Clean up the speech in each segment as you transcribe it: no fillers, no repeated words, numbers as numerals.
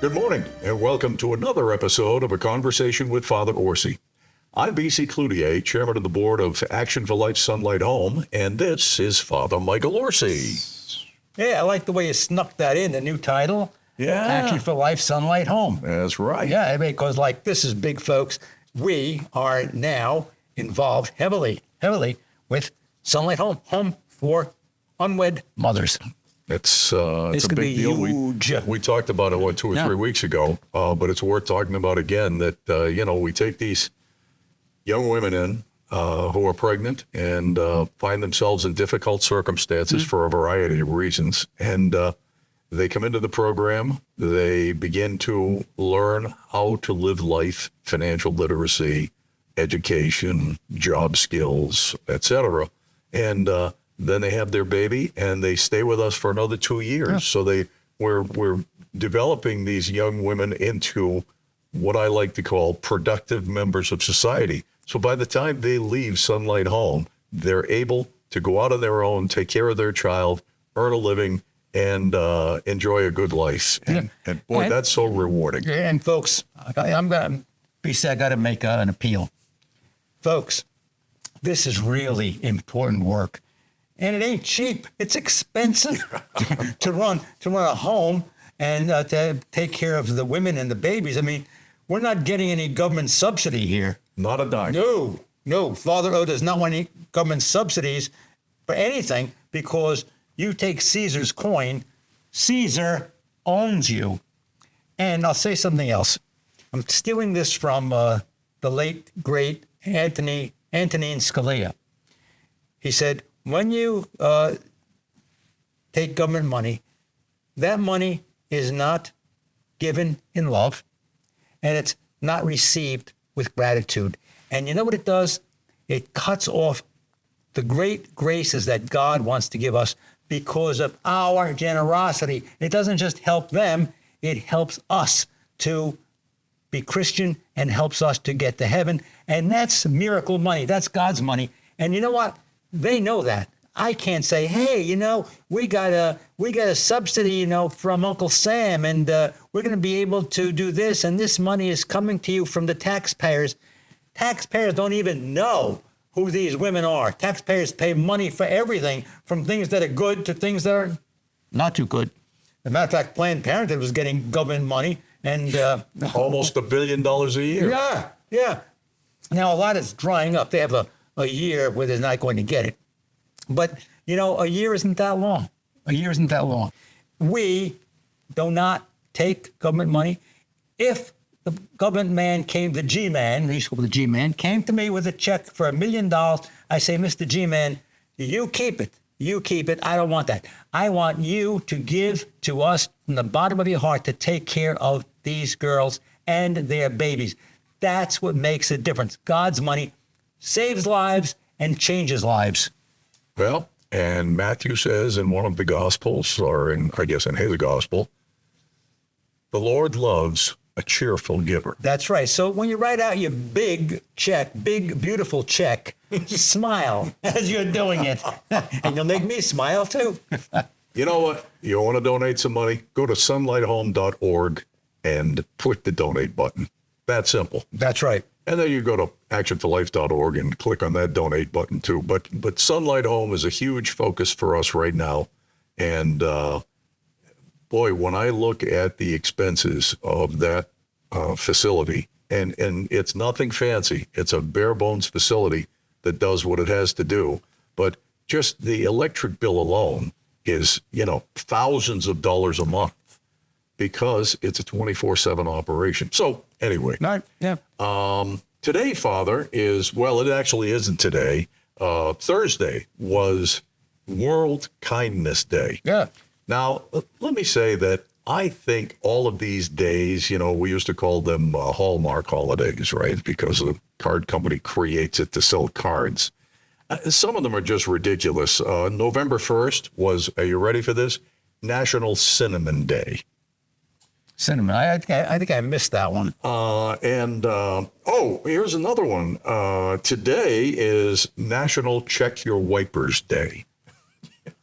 Good morning, and welcome to another episode of A Conversation with Father Orsi. I'm B.C. Cloutier, chairman of the board of Action for Life Sunlight Home, and this is Father Michael Orsi. Yeah, I like the way you snuck that in, the new title. Yeah. Action for Life Sunlight Home. That's right. Yeah, because like this is big, folks. We are now involved heavily with Sunlight Home, home for unwed mothers. It's a It's gonna big be deal. huge. We talked about it, 2 or 3 weeks ago, but it's worth talking about again that, we take these young women in who are pregnant and find themselves in difficult circumstances for a variety of reasons. And they come into the program, they begin to learn how to live life, financial literacy, education, job skills, etc. And then they have their baby, and they stay with us for another 2 years. Yeah. So we're developing these young women into what I like to call productive members of society. So by the time they leave Sunlight Home, they're able to go out on their own, take care of their child, earn a living, and enjoy a good life. And boy, that's so rewarding. And folks, I got to make an appeal. Folks, this is really important work. And it ain't cheap. It's expensive to run a home and to take care of the women and the babies. I mean, we're not getting any government subsidy here. Not a dime. No. Father O does not want any government subsidies for anything because you take Caesar's coin, Caesar owns you. And I'll say something else. I'm stealing this from the late, great Antonin Scalia. He said, when you take government money, that money is not given in love, and it's not received with gratitude. And you know what it does? It cuts off the great graces that God wants to give us because of our generosity. It doesn't just help them, it helps us to be Christian and helps us to get to heaven. And that's miracle money. That's God's money. And you know what? They know that. I can't say, hey, we got a subsidy, from Uncle Sam, and we're going to be able to do this, and this money is coming to you from the taxpayers. Taxpayers don't even know who these women are. Taxpayers pay money for everything, from things that are good to things that are not too good. As a matter of fact, Planned Parenthood was getting government money, and almost $1 billion a year. Yeah. Now, a lot is drying up. They have a year where they're not going to get it. But, a year isn't that long. We do not take government money. If the government man came, the G-man, they used to call the G-man, came to me with a check for $1 million, I say, Mr. G-man, you keep it. I don't want that. I want you to give to us from the bottom of your heart to take care of these girls and their babies. That's what makes a difference. God's money saves lives and changes lives. Well, and Matthew says in one of the Gospels, or in his Gospel, the Lord loves a cheerful giver. That's right. So when you write out your big, beautiful check, smile as you're doing it. And you'll make me smile too. You know what? You want to donate some money? Go to sunlighthome.org and put the donate button. That simple. That's right. And then you go to actionforlife.org and click on that donate button too. But Sunlight Home is a huge focus for us right now. And boy, when I look at the expenses of that facility, and it's nothing fancy. It's a bare bones facility that does what it has to do. But just the electric bill alone is, thousands of dollars a month because it's a 24/7 operation. So anyway. Right. Yeah. Today, Father, it actually isn't today. Thursday was World Kindness Day. Yeah. Now, let me say that I think all of these days, we used to call them Hallmark holidays, right? Because the card company creates it to sell cards. Some of them are just ridiculous. November 1st was, are you ready for this? National Cinnamon Day. Cinnamon. I think I missed that one. Here's another one. Today is National Check Your Wipers Day.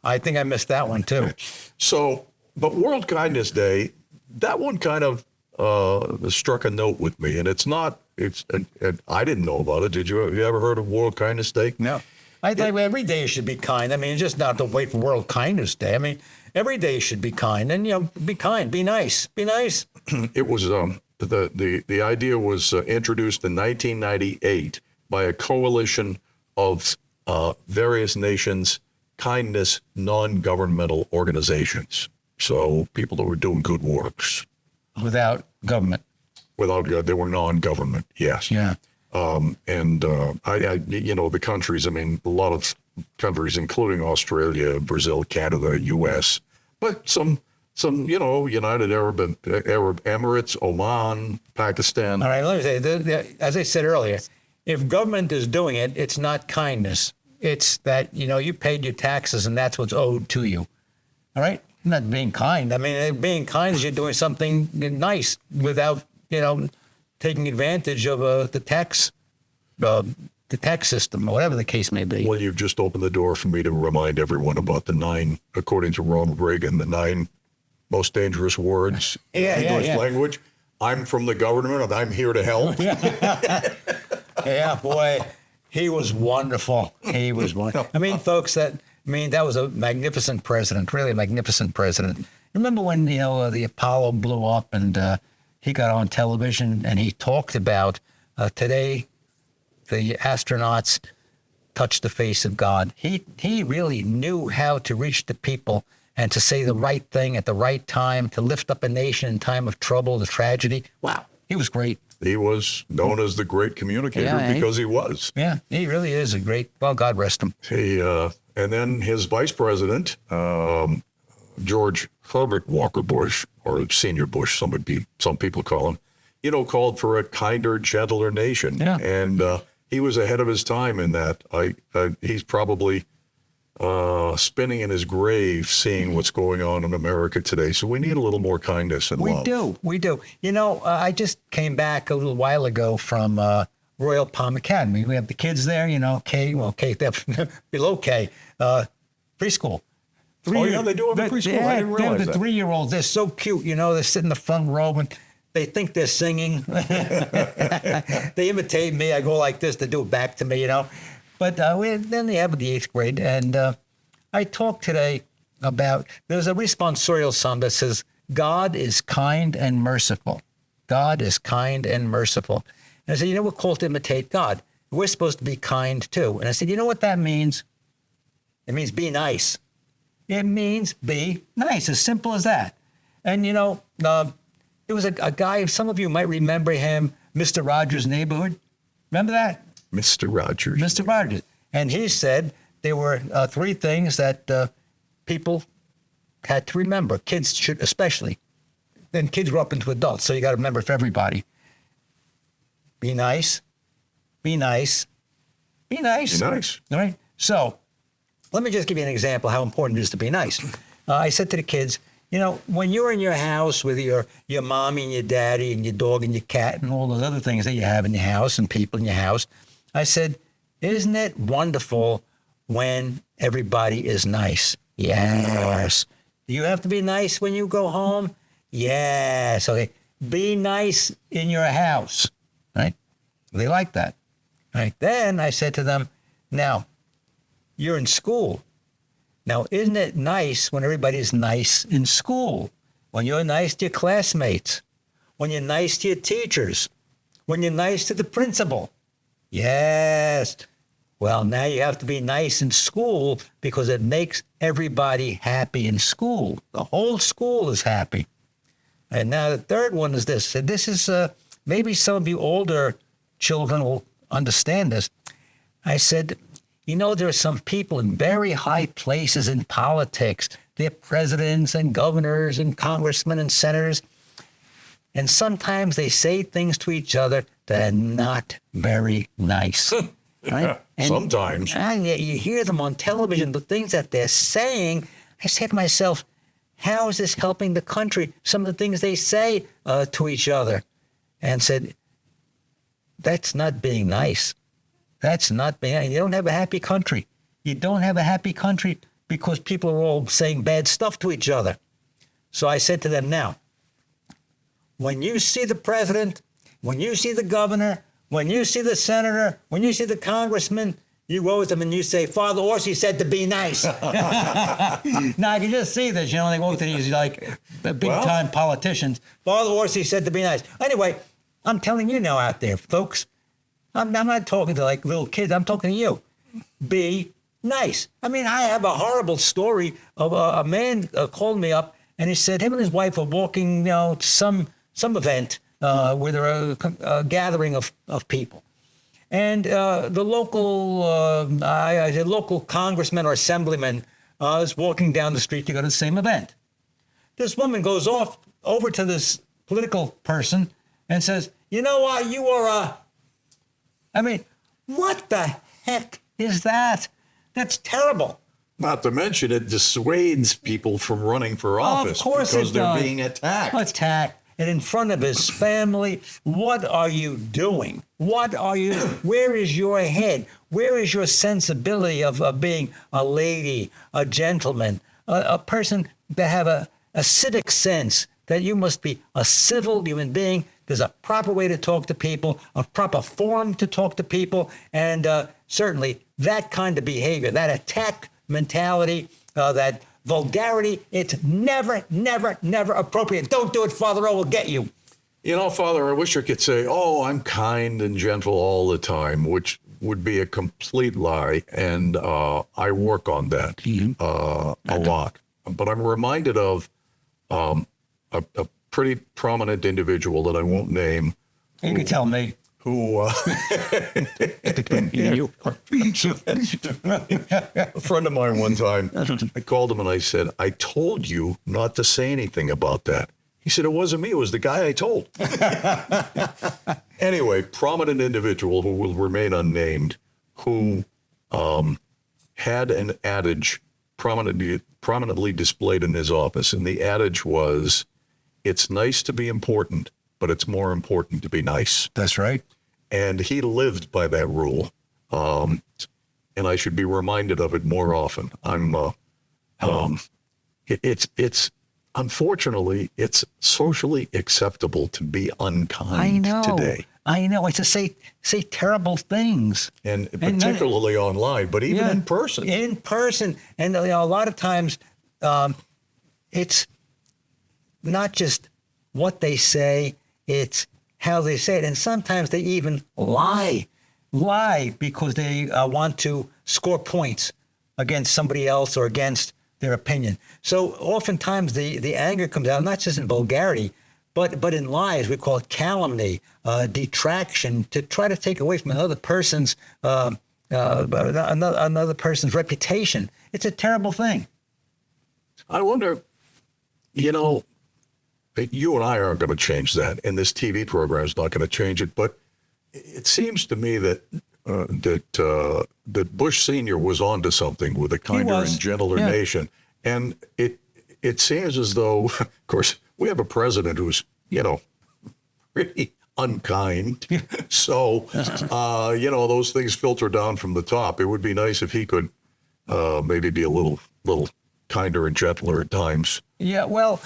I think I missed that one too. So, but World Kindness Day, that one kind of struck a note with me, and it's not. And I didn't know about it. Did you? Have you ever heard of World Kindness Day? No. I think every day should be kind. I mean, it's just not to wait for World Kindness Day. I mean, every day should be kind, and be kind, be nice, be nice. It was the idea was introduced in 1998 by a coalition of various nations' kindness non-governmental organizations. So people that were doing good works Without government. They were non-government. Yes. Yeah. The countries, I mean, a lot of countries, including Australia, Brazil, Canada, U.S., but some, United Arab Emirates, Oman, Pakistan. All right, let me say, as I said earlier, if government is doing it, it's not kindness. It's that, you paid your taxes and that's what's owed to you. All right? Not being kind. I mean, being kind is you're doing something nice without, taking advantage of the tax system or whatever the case may be. Well, you've just opened the door for me to remind everyone about the 9, according to Ronald Reagan, the 9 most dangerous words in English language. I'm from the government and I'm here to help. Yeah, boy, he was wonderful. He was wonderful. I mean, folks, that was a magnificent president, really a magnificent president. Remember when, the Apollo blew up and he got on television and he talked about today the astronauts touched the face of God. He really knew how to reach the people and to say the right thing at the right time, to lift up a nation in time of trouble, the tragedy. Wow, he was great. He was known as the great communicator because he was. Yeah, he really is a great, well, God rest him. And then his vice president, George Herbert Walker Bush, or Senior Bush, some people call him, called for a kinder, gentler nation. Yeah. And he was ahead of his time in that. He's probably spinning in his grave seeing what's going on in America today. So we need a little more kindness and love. We do. I just came back a little while ago from Royal Palm Academy. We have the kids there, K, below K, preschool. They do have a preschool. Yeah, I didn't realize the 3-year-olds. They're so cute. They sit in the front row and they think they're singing. They imitate me. I go like this. They do it back to me, But then they have the 8th grade. And I talked today about, there's a responsorial psalm that says, God is kind and merciful. God is kind and merciful. And I said, we're called to imitate God. We're supposed to be kind too. And I said, you know what that means? It means be nice. It means be nice, as simple as that. And, there was a guy, some of you might remember him, Mr. Rogers' Neighborhood. Remember that? Mr. Rogers. Mr. Rogers. And he said there were 3 things that people had to remember. Kids should especially. Then kids grow up into adults, so you got to remember for everybody. Be nice. Be nice. Be nice. Be nice. All right? So let me just give you an example how important it is to be nice. I said to the kids, when you're in your house with your mommy and your daddy and your dog and your cat and all those other things that you have in your house and people in your house, I said, isn't it wonderful when everybody is nice? Yes. Do you have to be nice when you go home? Yes. Okay. Be nice in your house. Right? They like that. Right. Then I said to them, now, you're in school. Now, isn't it nice when everybody's nice in school? When you're nice to your classmates, when you're nice to your teachers, when you're nice to the principal. Yes. Well, now you have to be nice in school because it makes everybody happy in school. The whole school is happy. And now the third one is this. And this is maybe some of you older children will understand this. I said, there are some people in very high places in politics. They're presidents and governors and congressmen and senators. And sometimes they say things to each other that are not very nice. Right? And, sometimes. And yet you hear them on television, the things that they're saying. I say to myself, how is this helping the country? Some of the things they say to each other. And said, that's not being nice. That's not being, you don't have a happy country. You don't have a happy country because people are all saying bad stuff to each other. So I said to them, now, when you see the president, when you see the governor, when you see the senator, when you see the congressman, you go with them and you say, Father Orsi said to be nice. Now, I can just see this, they go with these like big-time politicians. Father Orsi said to be nice. Anyway, I'm telling you now out there, folks, I'm not talking to like little kids. I'm talking to you. Be nice. I mean, I have a horrible story of a man called me up and he said him and his wife were walking, to some event where there were a gathering of people. And the local congressman or assemblyman is walking down the street to go to the same event. This woman goes over to this political person and says, you know what, you are what the heck is that? That's terrible. Not to mention it dissuades people from running for office because they're being attacked. Attacked. And in front of his family, what are you doing? Where is your head? Where is your sensibility of being a lady, a gentleman, a person that have a civic sense, that you must be a civil human being? There's a proper way to talk to people, a proper forum to talk to people, and certainly that kind of behavior, that attack mentality, that vulgarity, it's never, never, never appropriate. Don't do it, Father O will get you. Father, I wish I could say, I'm kind and gentle all the time, which would be a complete lie, and I work on that a lot. But I'm reminded of a pretty prominent individual that I won't name. You can tell me. Who a friend of mine one time, I called him and I said, I told you not to say anything about that. He said, it wasn't me, it was the guy I told. Anyway, prominent individual who will remain unnamed, who had an adage prominently displayed in his office, and the adage was, it's nice to be important, but it's more important to be nice. That's right. And he lived by that rule, and I should be reminded of it more often. It's unfortunately, it's socially acceptable to be unkind today. I know. It's to say terrible things, and particularly online, but even in person. In person, and a lot of times, it's not just what they say; it's how they say it, and sometimes they even lie because they want to score points against somebody else or against their opinion. So oftentimes the anger comes out not just in vulgarity, but in lies. We call it calumny, detraction, to try to take away from another person's reputation. It's a terrible thing. I wonder, you and I aren't going to change that, and this TV program is not going to change it. But it seems to me that Bush Sr. was onto something with a kinder and gentler nation, and it seems as though, of course, we have a president who's pretty unkind. So those things filter down from the top. It would be nice if he could maybe be a little kinder and gentler at times. Yeah, well.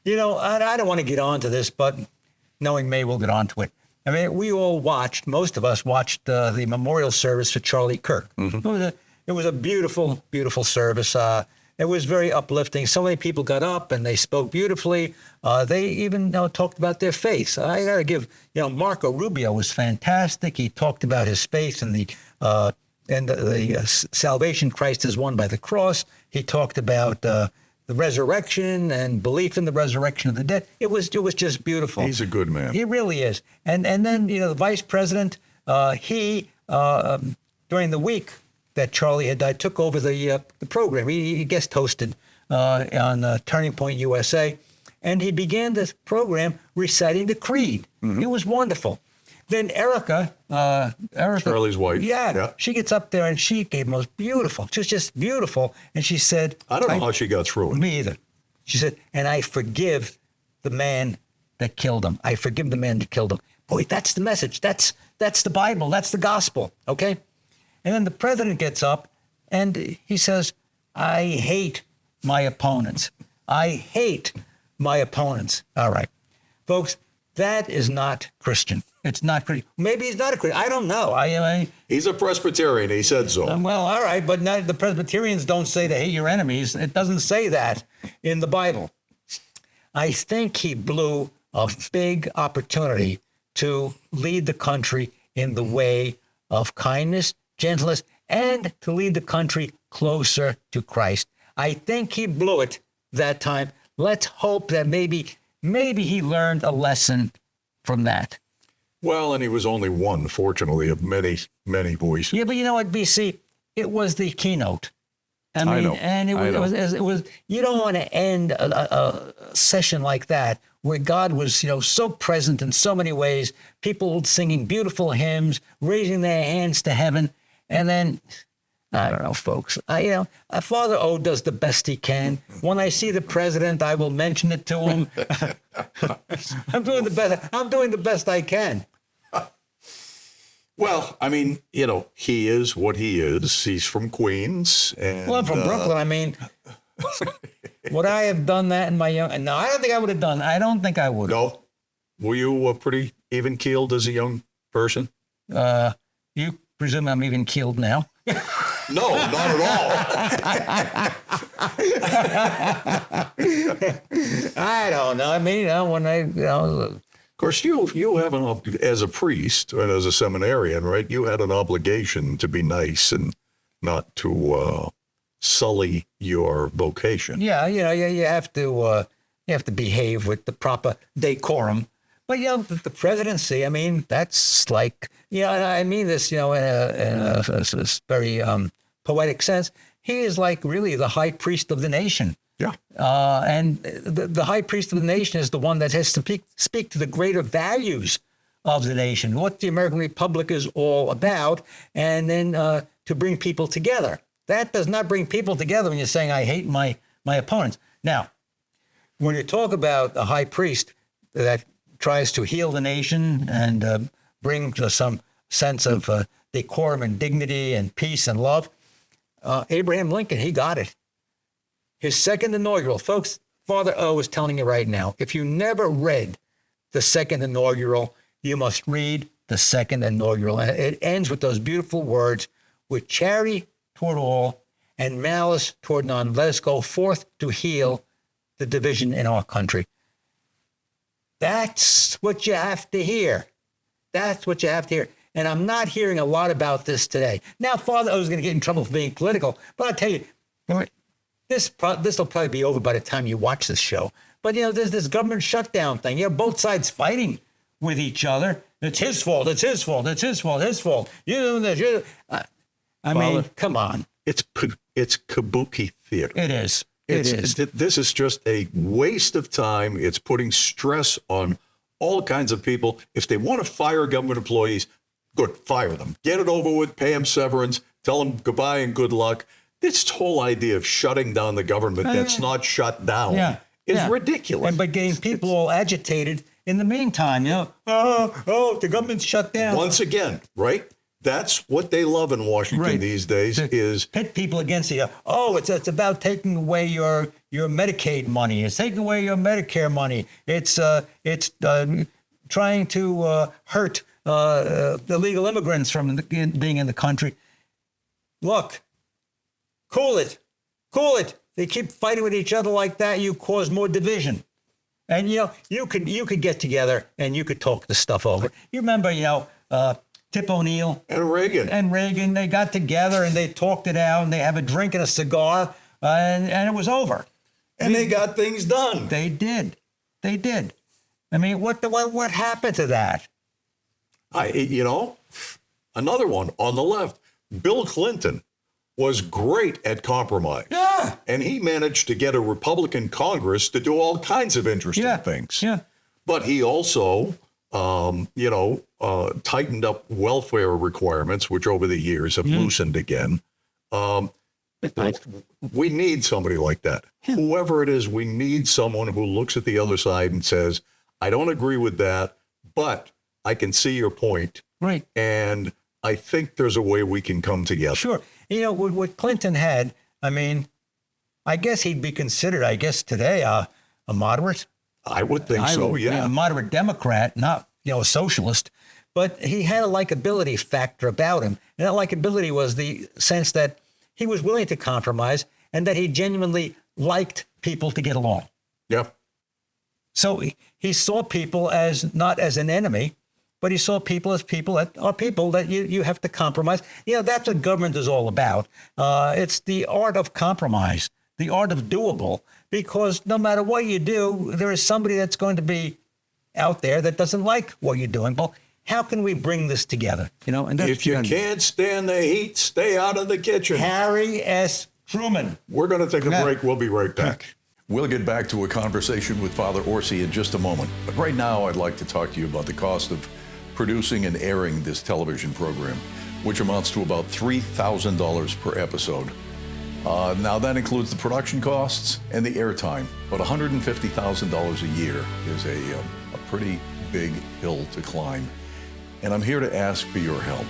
I don't want to get onto this, but knowing me, we'll get onto it. I mean, most of us watched the memorial service for Charlie Kirk. Mm-hmm. It was a beautiful, beautiful service. It was very uplifting. So many people got up and they spoke beautifully. They even talked about their faith. I got to give, Marco Rubio was fantastic. He talked about his faith and the salvation Christ has won by the cross. He talked about the resurrection and belief in the resurrection of the dead. It was just beautiful. He's a good man. He really is. And then the vice president, he during the week that Charlie had died, took over the program. He guest hosted on Turning Point USA, and he began this program reciting the creed. Mm-hmm. It was wonderful. Then Erica, Charlie's wife, she gets up there and she gave most beautiful. She was just beautiful, and she said, "I don't know how she got through it." Me either. She said, "And I forgive the man that killed him. I forgive the man that killed him." Boy, that's the message. That's the Bible. That's the gospel. Okay. And then the president gets up and he says, "I hate my opponents. I hate my opponents." All right, folks. That is not Christian. It's not Christian. Maybe he's not a Christian. I don't know. He's a Presbyterian. He said so. Well, all right, but not, the Presbyterians don't say to hate your enemies. It doesn't say that in the Bible. I think he blew a big opportunity to lead the country in the way of kindness, gentleness, and to lead the country closer to Christ. I think he blew it that time. Let's hope that maybe he learned a lesson from that. Well, and he was only one, fortunately, of many, many voices. Yeah, but you know what, BC? It was the keynote. I know. And it was. You don't want to end a session like that where God was, so present in so many ways. People singing beautiful hymns, raising their hands to heaven, and then I don't know, folks. Father O does the best he can. When I see the president, I will mention it to him. I'm doing the best I can. Well, I mean, he is what he is. He's from Queens. And, well, I'm from Brooklyn. I mean, would I have done that in my young? No, I don't think I would have done. I don't think I would. No. Were you pretty even-keeled as a young person? You presume I'm even-keeled now? No, not at all. I don't know. I mean, when Of course, you have as a priest and as a seminarian, right? You had an obligation to be nice and not to sully your vocation. Yeah, you have to behave with the proper decorum. But the presidency, I mean, that's like, and I mean this, in a very poetic sense. He is like really the high priest of the nation. Yeah. And the high priest of the nation is the one that has to speak to the greater values of the nation, what the American Republic is all about, and then to bring people together. That does not bring people together when you're saying, I hate my opponents. Now, when you talk about a high priest that tries to heal the nation and bring some sense of decorum and dignity and peace and love, Abraham Lincoln, he got it. His second inaugural, folks, Father O is telling you right now, if you never read the second inaugural, you must read the second inaugural. And it ends with those beautiful words, with charity toward all and malice toward none, let us go forth to heal the division in our country. That's what you have to hear. That's what you have to hear. And I'm not hearing a lot about this today. Now, Father O is going to get in trouble for being political, but I'll tell you, this will probably be over by the time you watch this show. But, there's this government shutdown thing. Both sides fighting with each other. It's his fault. It's his fault. It's his fault. His fault. I mean, come on. It's kabuki theater. It is. This is just a waste of time. It's putting stress on all kinds of people. If they want to fire government employees, good, fire them. Get it over with, pay them severance, tell them goodbye and good luck. This whole idea of shutting down the government that's not shut down is ridiculous. But getting people all agitated in the meantime, the government's shut down. Once again, right? That's what they love in Washington these days is pit people against each other. It's about taking away your Medicaid money. It's taking away your Medicare money. It's trying to hurt illegal immigrants from being in the country. Look, cool it. They keep fighting with each other like that. You cause more division. And you could get together and you could talk this stuff over. You remember, Tip O'Neill and Reagan, they got together and they talked it out and they have a drink and a cigar and it was over. And they got things done. They did. I mean, what happened to that? Another one on the left, Bill Clinton was great at compromise. Yeah. And he managed to get a Republican Congress to do all kinds of interesting things. Yeah. But he also, tightened up welfare requirements, which over the years have loosened again. We need somebody like that. Whoever it is, we need someone who looks at the other side and says, I don't agree with that, but I can see your point. Right. And I think there's a way we can come together. Sure. What Clinton had, I mean, I guess he'd be considered, today, a moderate. I would think so, yeah. A moderate Democrat, not a socialist, but he had a likability factor about him, and that likability was the sense that he was willing to compromise and that he genuinely liked people to get along. Yeah. So he saw people as not as an enemy, but he saw people as people that are people that you have to compromise. That's what government is all about. It's the art of compromise, the art of doable, because no matter what you do, there is somebody that's going to be out there that doesn't like what you're doing. Well, how can we bring this together? And if you can't stand the heat, stay out of the kitchen. Harry S. Truman. We're going to take a break. We'll be right back. We'll get back to a conversation with Father Orsi in just a moment. But right now, I'd like to talk to you about the cost of producing and airing this television program, which amounts to about $3,000 per episode. Now, that includes the production costs and the airtime, but $150,000 a year is a pretty big hill to climb. And I'm here to ask for your help.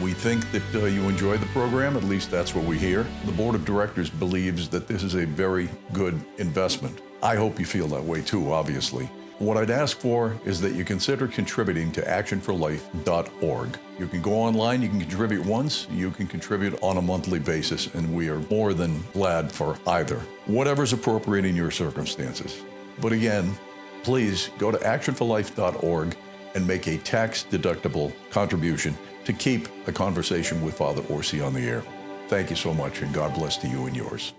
We think that you enjoy the program, at least that's what we hear. The board of directors believes that this is a very good investment. I hope you feel that way too, obviously. What I'd ask for is that you consider contributing to actionforlife.org. You can go online, you can contribute once, you can contribute on a monthly basis, and we are more than glad for either. Whatever's appropriate in your circumstances. But again, please go to actionforlife.org and make a tax-deductible contribution to keep a conversation with Father Orsi on the air. Thank you so much, and God bless to you and yours.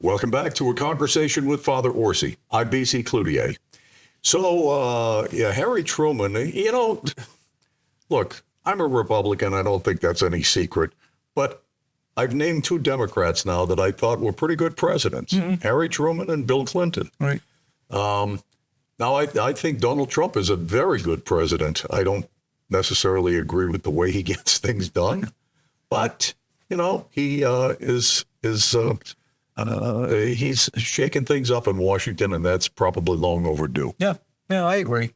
Welcome back to a conversation with Father Orsi. I'm B.C. Cloutier. So, Harry Truman, look, I'm a Republican. I don't think that's any secret. But I've named two Democrats now that I thought were pretty good presidents, Harry Truman and Bill Clinton. Right. Now, I think Donald Trump is a very good president. I don't necessarily agree with the way he gets things done. But, he he's shaking things up in Washington, and that's probably long overdue. Yeah, I agree.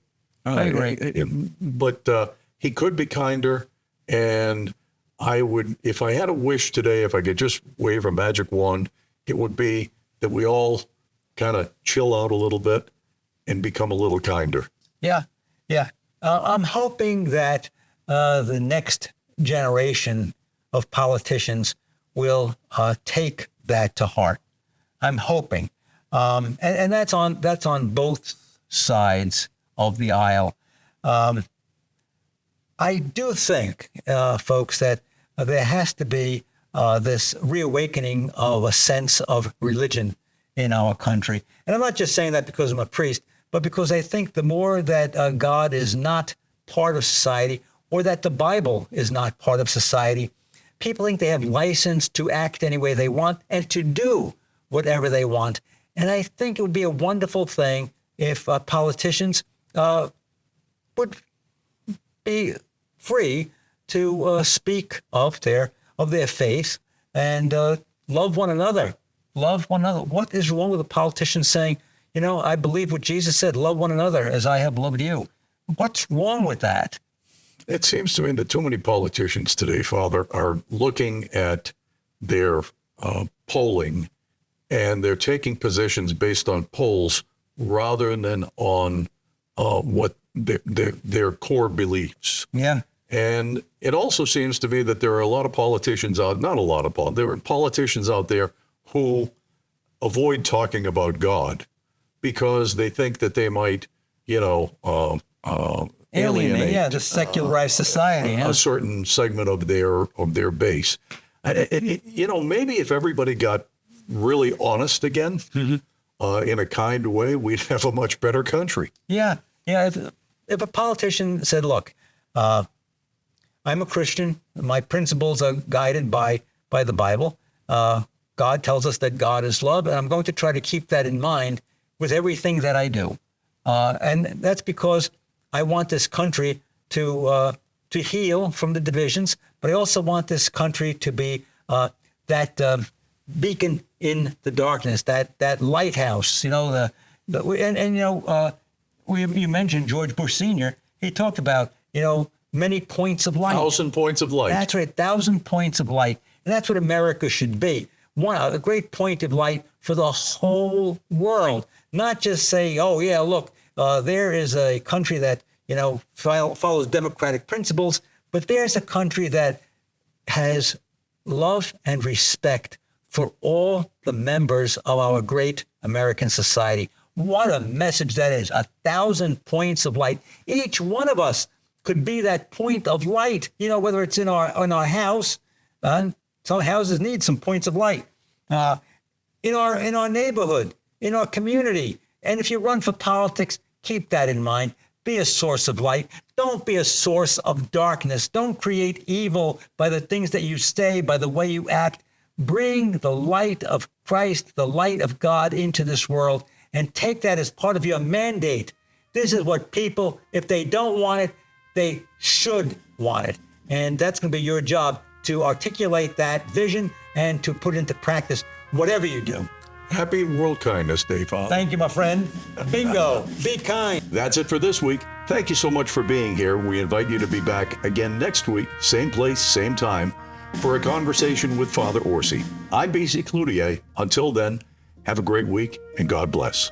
I agree. But he could be kinder, and I would, if I had a wish today, if I could just wave a magic wand, it would be that we all kind of chill out a little bit and become a little kinder. Yeah. I'm hoping that the next generation of politicians will take that to heart. I'm hoping, and that's on both sides of the aisle. I do think, folks, that there has to be this reawakening of a sense of religion in our country. And I'm not just saying that because I'm a priest, but because I think the more that God is not part of society, or that the Bible is not part of society, people think they have license to act any way they want and to do whatever they want. And I think it would be a wonderful thing if politicians would be free to speak of their faith and love one another. Love one another. What is wrong with a politician saying, I believe what Jesus said, love one another as I have loved you? What's wrong with that? It seems to me that too many politicians today, Father, are looking at their polling, and they're taking positions based on polls rather than on what their core beliefs. Yeah. And it also seems to me that there are a lot of politicians out, not a lot of there are politicians out there who avoid talking about God because they think that they might, alienate the secularized society. a certain segment of their base. Maybe if everybody got really honest again, in a kind way, we'd have a much better country. Yeah. If a politician said, look, I'm a Christian. My principles are guided by the Bible. God tells us that God is love, and I'm going to try to keep that in mind with everything that I do. And that's because I want this country to heal from the divisions, but I also want this country to be that beacon in the darkness, that lighthouse. You mentioned George Bush Sr. He talked about many points of light. 1,000 points of light. That's right, 1,000 points of light, and that's what America should be. A great point of light for the whole world. Not just say, oh yeah, look, there is a country that follows democratic principles, but there's a country that has love and respect for all the members of our great American society. What a message that is! 1,000 points of light. Each one of us could be that point of light. Whether it's in our house. Some houses need some points of light. In our neighborhood, in our community. And if you run for politics, keep that in mind. Be a source of light. Don't be a source of darkness. Don't create evil by the things that you say, by the way you act. Bring the light of Christ, the light of God into this world, and take that as part of your mandate. This is what people, if they don't want it, they should want it. And that's going to be your job, to articulate that vision and to put into practice whatever you do. Happy World Kindness Day, Father. Thank you, my friend. Bingo. Be kind. That's it for this week. Thank you so much for being here. We invite you to be back again next week, same place, same time, for a conversation with Father Orsi. I'm BC Cloutier. Until then, have a great week and God bless.